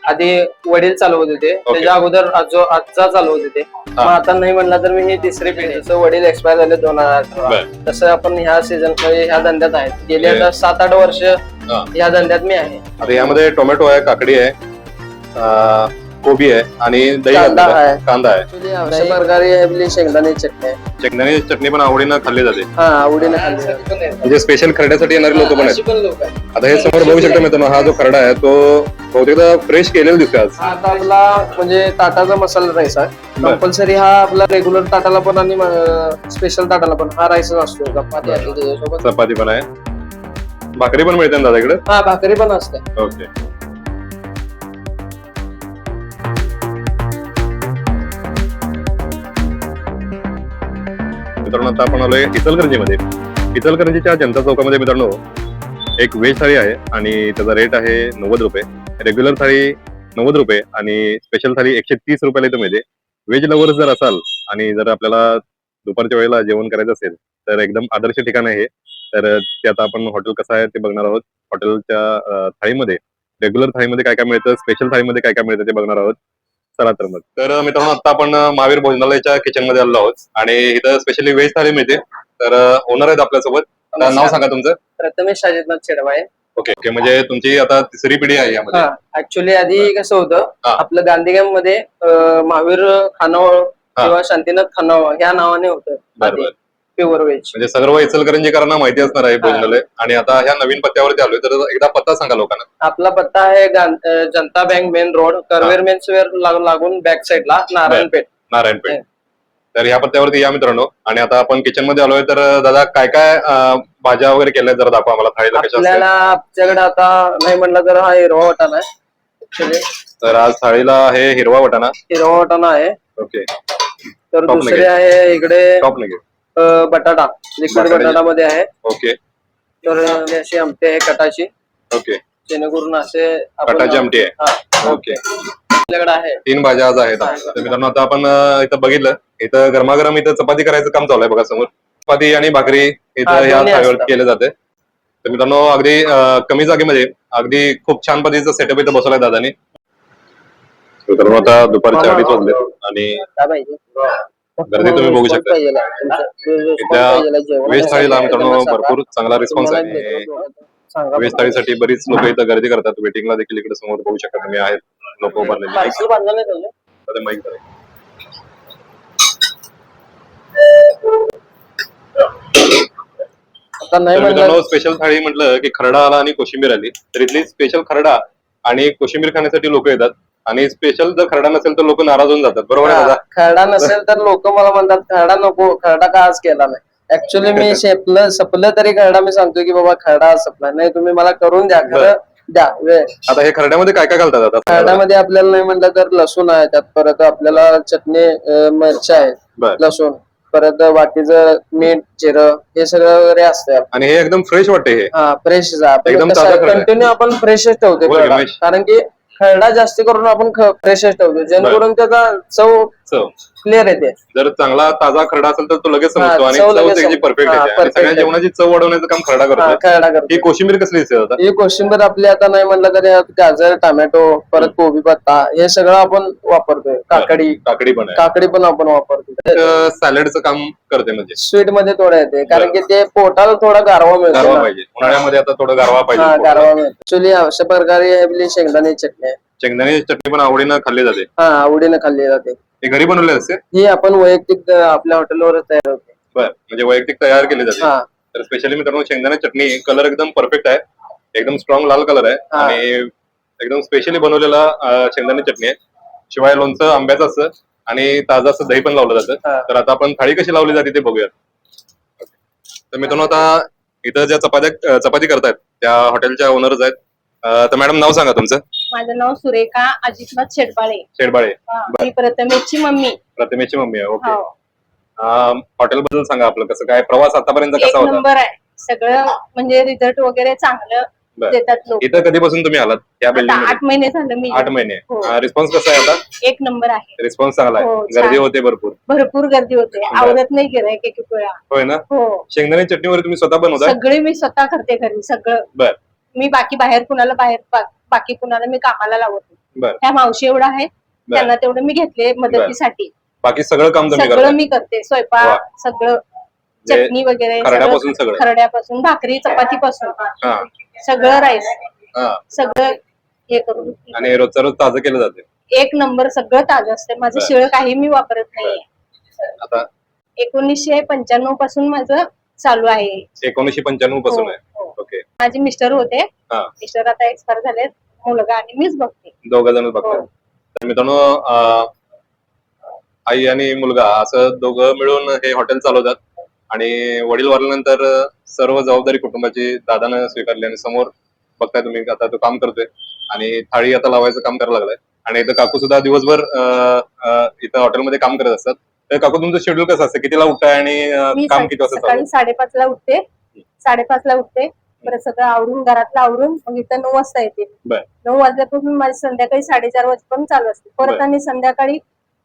आधी वडील चालवत होते, त्याच्या अगोदर आजचा चालवत होते. मग आता नाही म्हणलं तर मी ही तिसरी पिढी. जसं वडील एक्सपायर झाले 2018, तसं आपण ह्या सीझन ह्या धंद्यात आहेत. गेली आता 7-8 वर्ष ह्या धंद्यात मी आहे. आता यामध्ये टोमॅटो आहे, काकडी आहे, कोबी आहे आणि दही कांदा आहे. कांदा आहे. अशा प्रकारे आपली शेंगदाणे चटणी आहे. शेंगदाणे चटणी पण आवडीनं खाल्ली जाते. हा, आवडीने खाल्ली जाते. म्हणजे स्पेशल खरड्यासाठी येणारे लोक पण अशी आहेत. पण लोक आहेत. आता हे समोर बघू शकता मित्रांनो, हा जो खरडा आहे तो बहुतेकदा फ्रेश केलेला दिसतोय आज. हा आता आपला म्हणजे ताटाचा मसाला राईस आहे. कंपल्सरी हा आपला रेग्युलर ताटाला पण आणि स्पेशल ताटाला पण हा राईस असतो. चपाती आहे त्याच्यासोबत. चपाती पण आहे, भाकरी पण मिळते ना दादा इकडे? हा, भाकरी पण असते. ओके. मित्रांनो आता आपण आलोय इचलकरंजीमध्ये. इचलकरंजीच्या जनता चौकामध्ये मित्रांनो एक व्हेज थाळी आहे आणि त्याचा रेट आहे 90 रुपये. रेग्युलर थाळी 90 रुपये आणि स्पेशल थाळी 130 रुपयाला इथं मिळते. व्हेज लवर्स जर असाल आणि जर आपल्याला दुपारच्या वेळेला जेवण करायचं असेल तर एकदम आदर्श ठिकाण आहे. तर ते आता आपण हॉटेल कसं आहे ते बघणार आहोत. हॉटेलच्या थाळीमध्ये रेग्युलर थाळीमध्ये काय काय मिळतं, स्पेशल थाळीमध्ये काय काय मिळतं ते बघणार आहोत. चला तर मग. तर मित्रांनो आता आपण महावीर भोजनालयाच्या किचन मध्ये आलो आहोत आणि इथं स्पेशली व्हेज थाळी मिळते. तर ओनर आहेत आपल्यासोबत. नाव सांगा तुमचं. प्रथमेश अजितनाथ छेडवाळे. Okay okay. म्हणजे तुमची आता तिसरी पिढी आहे यामध्ये. ऍक्च्युली आधी कसं होतं, आपलं गांधीगाम मध्ये महावीर खानावळ किंवा शांतीनाथ खानावळ ह्या नावाने होतं प्युअर व्हेज. म्हणजे सर्व इचलकरंजीकरांना माहिती असणार आहे भोजनालय. आणि आता ह्या नवीन पत्त्यावरती आलोय, तर एकदा पत्ता सांगा लोकांना. आपला पत्ता आहे जनता बँक मेन रोड, करवेर मेन्स वेअर लागून बॅक साइडला नारायणपेठ. तर ह्या पत्त्यावरती या मित्रांनो. आणि आता आपण किचन मध्ये आलोय, तर दादा काय काय भाज्या वगैरे केल्या जरा दाखवा आम्हाला थाळीला कशा असतात. आपल्याकडे आता नाही म्हणलं तर हा हिरवा वाटाणा आहे. तर आज थाळीला आहे हिरवा वाटाणा. हिरवा वाटाणा आहे. ओके. तर दुसरे आहे इकडे टॉप नगे बटाटा, लिक्विड बटाटा मध्ये आहे. ओके. तर अशी आमटी आहे कटाची. ओके. जेणेकरून असे कटाची आमटी आहे. ओके. आपल्याकडे आहे 3 भाज्या आज आहेत. तर मित्रांनो आता आपण इथं बघितलं, इथं गरमागरम इथं चपाती करायचं काम चालू आहे बघा समोर. चपाती आणि भाकरी इथं ह्या थाळीवर केले जाते. तर मित्रांनो अगदी कमी जागेमध्ये अगदी खूप छान पद्धतीचं सेटअप इथं बसवलाय दादानी. मित्रांनो आता दुपारचे 2:30 वाजले आणि गर्दी तुम्ही बघू शकता. इथल्या व्हेज थाळीला मित्रांनो भरपूर चांगला रिस्पॉन्स आहे. व्हेज थाळीसाठी बरीच लोक इथं गर्दी करतात. वेटिंगला देखील इकडे समोर बघू शकता तुम्ही आहेत लोक उभारलेले. माईक मित्रांनो स्पेशल थाळी म्हटलं की खरडा आला आणि कोशिंबीर आली. तर इथली स्पेशल खरडा आणि कोशिंबीर खाण्यासाठी लोक येतात. आणि स्पेशल जर खरडा नसेल तर लोक नाराज होऊन जातात. बरोबर आहे दादा? खरडा नसेल तर लोक मला म्हणतात खरडा नको, खरडा का आज केला नाही. ऍक्च्युली मी सपलं तरी खरडा मी सांगतो की बाबा खरडा सपला नाही, तुम्ही मला करून द्या, खरं द्या वेळ. आता हे खरड्यामध्ये काय काय घालतात आता? खरड्यामध्ये आपल्याला नाही म्हटलं तर लसूण आहे त्यात, परत आपल्याला चटणी, मिरच्या आहेत, लसूण, परत बाकीचं मीठ, जिरं हे सगळं वगैरे असतं. आणि हे एकदम फ्रेश वाटते. हे फ्रेश एकदम कंटिन्यू आपण फ्रेशच ठेवतो कारण की खरडा जास्त करून आपण फ्रेशच ठेवतो, जेणेकरून त्याचा चव क्लिअर येते. जर चांगला ताजा खरडा असेल तर तो लगेच समजतो आणि चव त्याची परफेक्ट येते. सगळ्या जेवणाची चव वाढवण्याचं काम खरडा करतो. ही कोशिंबीर कसली दिसते आता? ही कोशिंबीर आपली आता नाही म्हणलं तरी गाजर, टोमॅटो, परत कोबी पत्ता हे सगळं आपण वापरतोय. काकडी पण आपण वापरतो. सॅलडचं काम करते म्हणजे स्वीट मध्ये थोडं येते कारण की ते पोटाला थोडा गारवा मिळतो पाहिजे. उन्हाळ्यामध्ये आता थोडं गारवा पाहिजे. गारवा मिळतो. ऍक्च्युली अशा प्रकारे आपली शेंगदाणे चटणी. शेंगदाणे चटणी पण आवडीनं खाल्ली जाते. आवडीनं खाल्ली जाते. हे घरी बनवले असते? ही आपण वैयक्तिक आपल्या हॉटेलवरच तयार होते. बरं, म्हणजे वैयक्तिक तयार केली जाते. तर स्पेशली मित्रांनो शेंगदाणे चटणी कलर एकदम परफेक्ट आहे. एकदम स्ट्रॉंग लाल कलर आहे आणि एकदम स्पेशली बनवलेला शेंगदाणे चटणी आहे. शिवाय लोणचं आंब्याचं असतं आणि ताजं असं दही पण लावलं जातं. तर आता आपण थाळी कशी लावली जाते ते बघूया. तर मित्रांनो आता इथं ज्या चपाती करतायत त्या हॉटेलच्या ओनरच आहेत. तर मॅडम नाव सांगा तुमचं. माझं नाव सुरेखा अजितनाथ शेडबाळे. मी प्रथमेशची मम्मी आहे. ओके. हॉटेल बद्दल सांगा आपलं कसं काय प्रवास आतापर्यंत कसा होता? नंबर आहे सगळं, म्हणजे रिझल्ट वगैरे चांगलं देतात लोक. इथं कधीपासून तुम्ही आलात या बिल्डिंग? 8 महिने झालं मी. 8 महिने. रिस्पॉन्स कसा आहे आता? 1 नंबर आहे. रिस्पॉन्स चांगला आहे. गर्दी होते भरपूर गर्दी होते. आवडत नाही गिऱ्हाईक एक वेळा. होय ना? शेंगदाणे चटणी वगैरे तुम्ही स्वतः बनवता? सगळे मी स्वतः करते घरी सगळं. बर. मी बाकी कुणाला मी कामाला लावत नाही. बर. त्या मावशी एवढं आहे त्यांना तेवढं मी घेतले मदतीसाठी. बाकी सगळं काम तुम्ही सगळं करताय मी करते, स्वयंपाक सगळं, चटणी वगैरे खरड्यापासून सगळं? खरड्यापासून भाकरी चपातीपासून हा सगळं राईस हा सगळं हे करून आणि रोजचं रोज ताजं केलं जाते. एक नंबर सगळं ताजं असते माझं. बर. शिळ काही मी वापरत नाहीये. आता 1995 पासून माझं चालू आहे. 1995 पासून हो, आहे. हो. ओके. माझे मिस्टर होते, हा मिस्टर आता एक्सपायर झालेत. मुलगा आणि मीच बघते. दोघं जण बघताय. हो. तर मित्रांनो आई आणि मुलगा असं दोघं मिळून हे हॉटेल चालवतात आणि वडील वारल्यानंतर सर्व जबाबदारी कुटुंबाची दादानं स्वीकारली आणि समोर बघताय तुम्ही आता तो काम करतोय आणि थाळी आता लावायचं काम करायला लागलाय. आणि इथं काकू सुद्धा दिवसभर इथं हॉटेलमध्ये काम करत असतात. तर काकू तुमचं शेड्यूल कसं असतं, कितीला उठताय आणि मी काम किती वाजता सकाळी 5:30ला उठते. 5:30ला उठते, परत सगळं आवरून घरातलं आवरून मग इथं 9 वाजता येते. बर. 9 वाजल्यापासून माझी संध्याकाळी 4:30 वाजेपर्यंत चालू असते. परत बर. आणि संध्याकाळी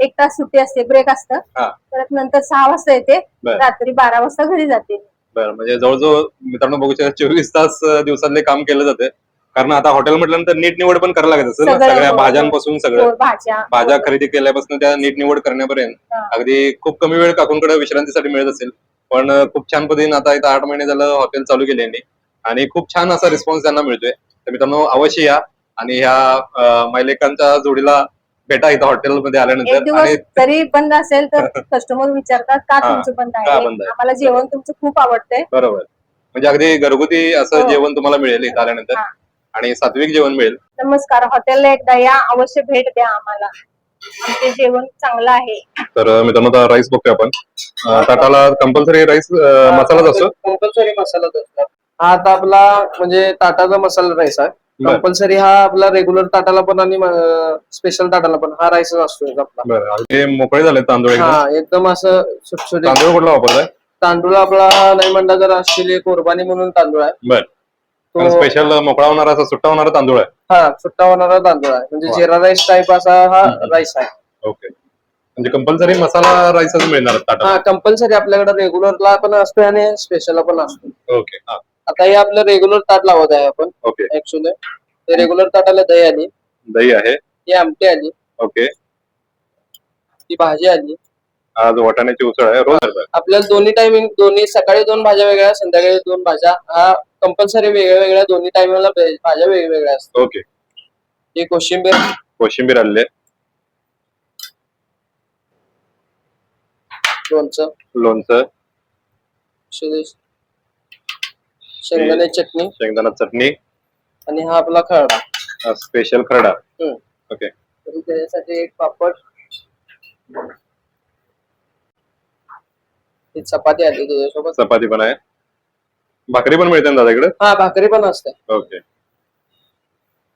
1 तास सुट्टी असते, ब्रेक असतं. हा. परत नंतर 6 वाजता येते, बर. रात्री 12 वाजता घरी जाते. बरं, म्हणजे जवळजवळ मित्रांनो बघू शकता 24 तास दिवसातले काम केलं जाते. कारण आता हॉटेल म्हटल्यानंतर नीट निवड पण करायला लागत असेल ना, सगळं, सगळ्या हो, भाज्यांपासून सगळं हो, भाज्या खरेदी केल्यापासून त्या नीट निवड करण्यापर्यंत हा. अगदी खूप कमी वेळ काकूंकडे विश्रांतीसाठी मिळत असेल. पण खूप छान पद्धतीने आता इथं 8 महिने झालं हॉटेल चालू केले यांनी आणि खूप छान असा रिस्पॉन्स त्यांना मिळतोय. तर मित्रांनो अवश्य या आणि ह्या मायलेकांच्या जोडीला भेटा इथं हॉटेलमध्ये एक आल्यानंतर. दिवस आणि जरी बंद असेल तर कस्टमर विचारतात का हा, तुमचं बंद का आहे. बंद आहे? आम्हाला जेवण तुमचं खूप आवडतंय. बरोबर, म्हणजे अगदी घरगुती असं हो. जेवण तुम्हाला मिळेल इथं आल्यानंतर हा. आणि सात्विक जेवण मिळेल. नमस्कार, हॉटेलला एकदा या, अवश्य भेट द्या आम्हाला. आमचे जेवण चांगलं आहे. तर मित्रांनो आता राईस बघतोय आपण. ताटाला कंपल्सरी राईस मसालाच असतो. कंपल्सरी मसालाच असतो. हा आता आपला म्हणजे ताटाचा मसाला राईस आहे. बर. कंपल्सरी हा आपला रेग्युलर ताटाला पण आणि स्पेशल ताटाला पण हा राईसच असतो आपला. बरं, हे मोकळे झाले तांदूळ एकदम. हा एकदम असं सुटसुटीत. तांदूळ कुठला वापरताय? तांदूळ आपला नाही म्हणता जर ऑस्ट्रेलिया कोरबानी म्हणून तांदूळ आहे. बर. स्पेशल मोकळा होणारा असा सुट्टा होणारा तांदूळ आहे. हा सुट्टा होणारा तांदूळ आहे, म्हणजे जिरा राईस टाईप असा हा राईस आहे. ओके, म्हणजे कंपल्सरी मसाला राईसच मिळणार ताटाला. हा कंपल्सरी आपल्याकडे रेग्युलरला पण असतो आणि स्पेशलला पण असतो. ओके. हा आता हे आपलं रेग्युलर ताट लावत आहे आपण. ओके. ऍक्च्युली हे रेग्युलर ताटाला दही आली, दही आहे. ही आमटी आली, ओके. ती भाजी आली. आज वाटाण्याची उसळ आहे. रोज आपल्याला दोन्ही टायमिंग, दोन्ही सकाळी 2 भाज्या वेगळ्या, संध्याकाळी 2 भाज्या. हा कंपल्सरी वेगळ्या वेगळ्या दोन्ही टायमिंगला भाज्या वेगवेगळ्या असतात. ओके. ही कोशिंबीर आलेली आहे. लोणचं, शेंगदाण्याची चटणी शेंगदाणा चटणी आणि हा आपला खरडा, स्पेशल खरडा. ओके. त्याच्यासाठी एक पापड, ही चपाती आली त्याच्यासोबत. चपाती पण आहे. भाकरी पण मिळते ना दादा इकडे? हा भाकरी पण असते. ओके.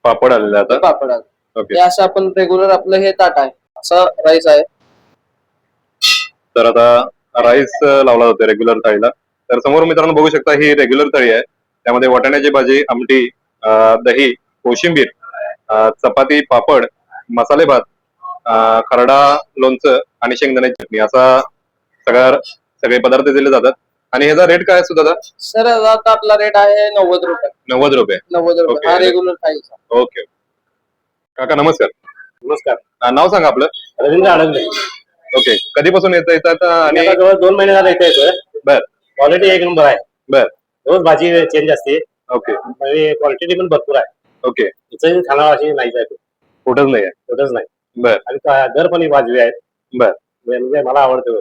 पापड आलेला आता. पापड आले. ओके. हे असं आपण रेग्युलर आपलं हे ताट आहे, असं राईस आहे. तर आता राईस लावला जातो रेग्युलर थाळीला. तर समोर मित्रांनो बघू शकता ही रेग्युलर थाळी आहे. त्यामध्ये वाटाण्याची भाजी, आमटी, दही, कोशिंबीर, चपाती, पापड, मसाले भात, खरडा, लोणचं आणि शेंगदाण्याची चटणी असा सगळे पदार्थ दिले जातात. आणि ह्याचा रेट काय असतो दादा? सर आता आपला रेट आहे 90 रुपये. 90 रुपये. 90 रुपये हा रेग्युलर थाळीचा. ओके. काका नमस्कार. नमस्कार. नाव सांगा आपलं? रवींद्र आडंगे. ओके. कधीपासून येतात आणि? जवळ 2 महिने झाले इथे येतोय. बर. क्वालिटी एक नंबर आहे. बर. रोज भाजी चेंज असते. ओके. म्हणजे क्वालिटी पण भरपूर आहे. ओके. इथं खाणार अशी नाहीच आहे, कुठंच नाही आहे. कुठंच नाही. बर. आणि दर पण वाजवी आहेत. बर. म्हणजे मला आवडते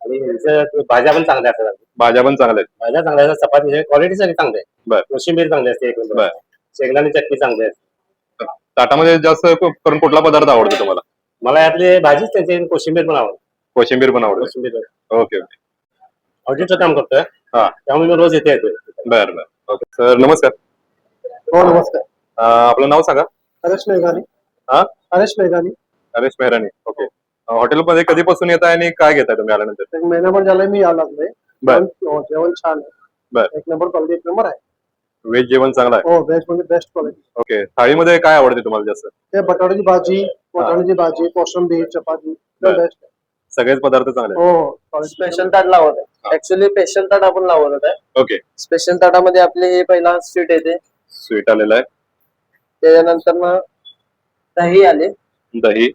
आणि इथं भाज्या पण चांगल्या असतात. भाज्या पण चांगल्या आहेत. भाज्या चांगल्या असतात. चपाती क्वालिटी सगळी चांगली आहे. बर. कोशिंबीर चांगली असते एक नंबर. बर. शेंगदाणे चटणी चांगली असते. ताटामध्ये जास्त करून कुठला पदार्थ आवडतो तुम्हाला? मला यातली भाजीच त्यांची कोशिंबीर पण आवडते. कोशिंबीर पण आवडते. कोशिंबीर ओके. ओके. ऑडिटचं काम करतोय. हा. त्यामुळे मी रोज येते येतोय. बर बर. ओके सर नमस्कार. हो नमस्कार. आपलं नाव सांगा. हरेश मेघानी. हा हरेश मेघानी. हरेश मेहरानी. ओके. हॉटेलमध्ये कधीपासून येत आहे आणि काय घेताय तुम्ही आल्यानंतर? 1 महिनाभर झालाय मी यायला लागलोय. बर. जेवण छान आहे. बर. 1 नंबर क्वालिटी, 1 नंबर आहे. व्हेज जेवण चांगलं आहे. हो बेस्ट म्हणजे बेस्ट क्वालिटी. ओके. थाळीमध्ये काय आवडते तुम्हाला जास्त? ते बटाट्याची भाजी, वाटाण्याची भाजी, कोशिंबीर, चपाती बर. बेस्ट. सगळेच पदार्थ चांगले आहेत. हो स्पेशल ताट लावत आहे. ऍक्च्युली स्पेशल ताट आपण लावत आहे. ओके. स्पेशल ताटामध्ये आपले हे पहिला स्वीट येते, स्वीट आलेलं आहे. त्याच्यानंतर दही आले, दही,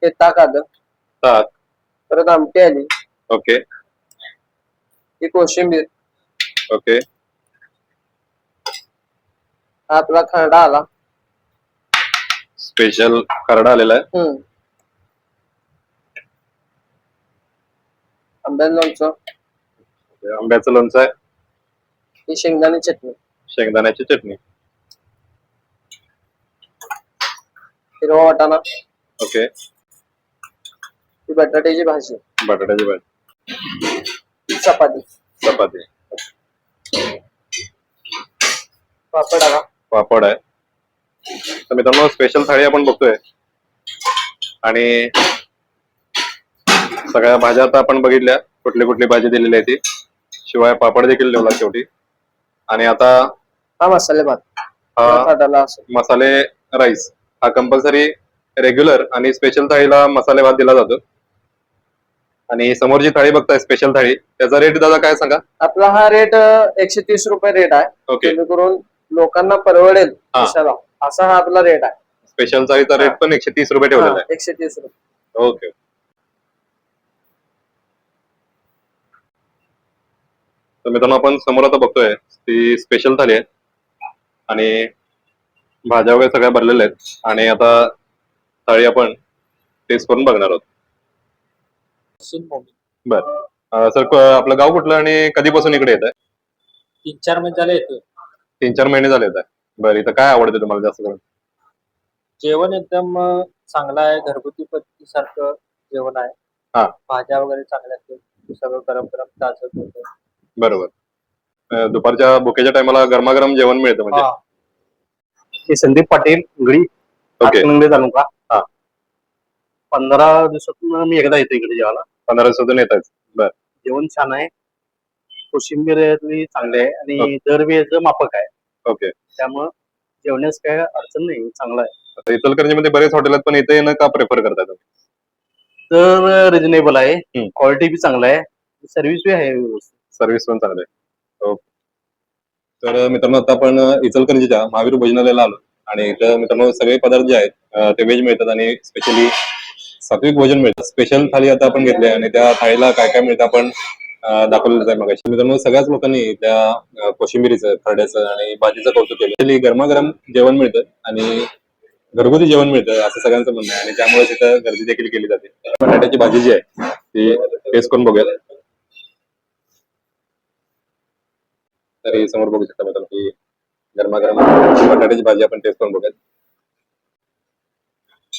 ते ताक आलं, ताक, परत आमटी आली, ओके ही कोशिंबीर, ओके, हा आपला खरडा आला. स्पेशल खरडा आलेला आहे. आंब्याचं लोणचं, आंब्याचं लोणचं आहे, ही शेंगदाणे चटणी, शेंगदाण्याची चटणी, हिरवा वाटाणा, ओके, ही बटाट्याची भाजी, बटाट्याची भाजी, चपाती, चपाती, पापड आला. पापड आहे. तर मित्रांनो स्पेशल थाळी आपण बघतोय आणि सगळ्या भाज्या आता आपण बघितल्या, कुठली कुठली भाजी दिलेली आहे ती, शिवाय पापड देखील ठेवला शेवटी. आणि आता हा मसाले भात, हा खरडाला असं. मसाले राईस हा कंपल्सरी रेग्युलर आणि स्पेशल थाळीला मसाले भात दिला जातो. आणि समोर जी थाळी बघताय स्पेशल थाळी, त्याचा रेट दादा काय सांगा? आपला हा रेट 130 रुपये रेट आहे, ओके, जेणेकरून लोकांना परवडेल हा. असा हा आपला रेट आहे. स्पेशल थाळीचा रेट पण 130 रुपये ठेवलेला आहे. 130 रुपये. ओके. तर मित्रांनो आपण समोर आता बघतोय ती स्पेशल थाळी आहे आणि भाज्या वगैरे सगळ्या भरलेल्या आहेत. आणि आता थाळी आपण टेस्ट करून बघणार आहोत. बर सर, आपलं गाव कुठलं आणि कधीपासून इकडे येत आहे? 3-4 महिने झाले येतो. 3-4 महिने झाले येत आहे. बरं, इथं काय आवडतं तुम्हाला जास्त करून? जेवण एकदम चांगलं आहे, घरगुती पद्धतीसारखं जेवण आहे. हा. भाज्या वगैरे चांगल्या असतात, सगळं गरम गरम ताजं होतं. बरोबर. दुपारच्या भुकेच्या टायमाला गरमागरम जेवण मिळतं म्हणजे. हे संदीप पाटील गडी ओके. हातकणंगले तालुका. हा. 15 दिवसातून मी एकदा येतो इकडे जेवायला. 15 दिवसातून येत आहे. जेवण छान आहे, कोशिंबीर चांगली आहे आणि दरवेळेचं माफक आहे. ओके. त्यामुळं जेवण्यास काय अडचण नाही, चांगलं आहे. आता इचलकरंजीमध्ये बरेच हॉटेल आहेत, पण इथे येणं का प्रेफर करताय तुम्ही? तर रिजनेबल आहे, क्वालिटी बी चांगलं आहे, सर्व्हिस बी आहे व्यवस्थित. सर्व्हिस पण चांगली आहे. ओके. तर मित्रांनो आता आपण इचलकरंजीच्या महावीर भोजनालयाला आलो आणि इथं मित्रांनो सगळे पदार्थ जे आहेत ते व्हेज मिळतात आणि स्पेशली सात्विक भोजन मिळतं. स्पेशल थाळी आता आपण घेतली आणि त्या थाळीला काय काय मिळतं आपण दाखवलेलं आहे मगाशी. मित्रांनो सगळ्याच लोकांनी त्या कोशिंबिरीचं, खरड्याचं आणि भाजीचं कौतुक केलं. गरमागरम जेवण मिळतं आणि घरगुती जेवण मिळतं असं सगळ्यांचं म्हणणं आहे आणि त्यामुळे तिथं गर्दी देखील केली जाते. बटाट्याची भाजी जी आहे ती टेस्ट करून बघूयात. तरी समोर बघू शकता मित्रांनो की गरमागरम बटाट्याची भाजी आपण टेस्ट करून बघूयात.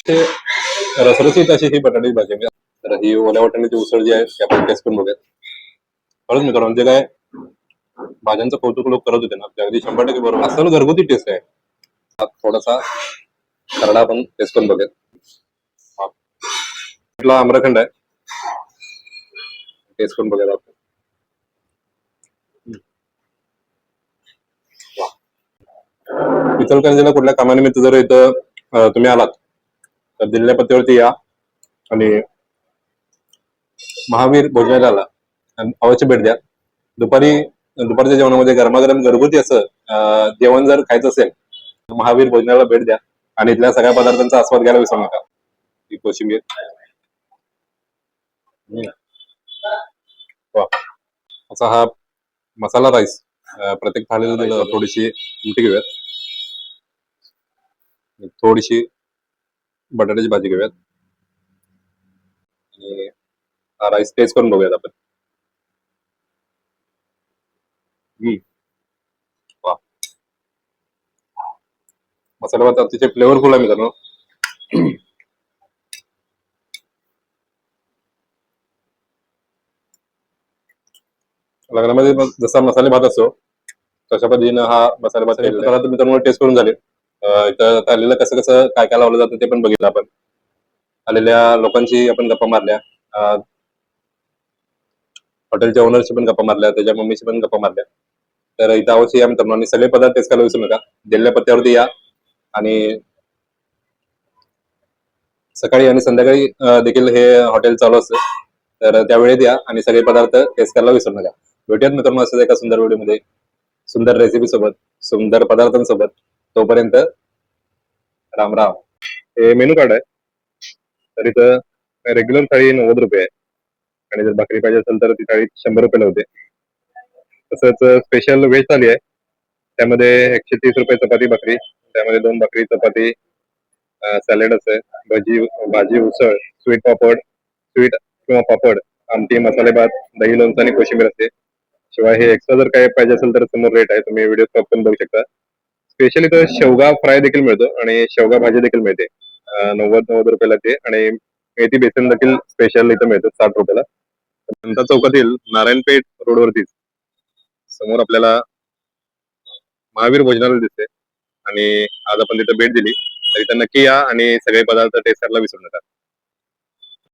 ते रसरशीत अशी ही बटाट्याची भाजी आहे. तर ही ओल्या वाटाण्याची उसळ जी आहे ती आपण टेस्ट करून बघूयात. खरंच मित्रांनो म्हणजे काय भाज्यांचं कौतुक लोक करत होते ना, ते अगदी 100% बरोबर. असं घरगुती टेस्ट आहे. थोडासा खरडा आपण टेस्ट करून बघूयात. हा आम्रखंड आहे, टेस्ट करून बघूयात आपण. इचलकरंजीला कुठल्या कामानिमित्त जर इथं तुम्ही आलात तर दिलेल्या पत्त्यावरती या आणि महावीर भोजनालयाला अवश्य भेट द्या. दुपारच्या जेवणामध्ये गरमागरम घरगुती असं जेवण जर खायचं असेल तर महावीर भोजनालयाला भेट द्या आणि इथल्या सगळ्या पदार्थांचा आस्वाद घ्यायला विसरू नका. ही कोशिंबीर, वा, असा हा मसाला राईस प्रत्येक थाळीला दिलं. थोडीशी आमटी घेऊयात, थोडीशी बटाट्याची भाजी घेऊयात आणि हा राईस टेस्ट करून बघूयात आपण. वा, मसाला भात अतिशय फ्लेवरफुल आहे मित्रांनो. लग्नामध्ये जसा मसाले भात असतो तशा पद्धतीनं हा मसाले भात मित्रांनो टेस्ट करून झाले. इथं थालीला कसं कसं काय काय लावलं जातं ते पण बघितलं आपण. आलेल्या लोकांची आपण गप्पा मारल्या, हॉटेलच्या ओनरशी पण गप्पा मारल्या, त्याच्या मम्मीशी पण गप्पा मारल्या. तर इथं अवश्य या मित्रांनो आणि सगळे पदार्थ टेस्ट करायला विसरू नका. दिलेल्या पत्त्यावरती या आणि सकाळी आणि संध्याकाळी देखील हे हॉटेल चालू असतं. तर त्यावेळेत या आणि सगळे पदार्थ टेस्ट करायला विसरू नका. भेटूयात मित्रांनो असंच एका सुंदर व्हिडिओमध्ये, सुंदर रेसिपी सोबत, सुंदर पदार्थांसोबत. तोपर्यंत राम राम. हे मेनू कार्ड आहे. तर इथं रेग्युलर थाळी 90 रुपये आहे आणि जर भाकरी पाहिजे असेल तर ती थाळी 100 रुपयाला होते. तसंच स्पेशल व्हेज थाली आहे. त्यामध्ये 130 रुपये चपाती भाकरी, त्यामध्ये 2 भाकरी चपाती, सॅलेड असेल, भाजी उसळ, स्वीट पापड, स्वीट किंवा पापड, आमटी, मसाले भात, दही लोणचं आणि कोशिंबीर असते. शिवाय हे एक्स्ट्रा जर काय पाहिजे असेल तर समोर रेट आहे, तुम्ही व्हिडिओ स्टॉप करून बघू शकता. स्पेशली तर शेवगा फ्राय देखील मिळतो आणि शेवगा भाजी देखील मिळते. 90 रुपयाला ते आणि मेथी बेसन देखील स्पेशल इथं मिळतं 60 रुपयाला. जनता चौकातील नारायणपेठ रोडवरतीच समोर आपल्याला महावीर भोजनालय दिसते आणि आज आपण तिथे भेट दिली तर इथं नक्की या आणि सगळे पदार्थ टेस्ट करायला विसरू नका.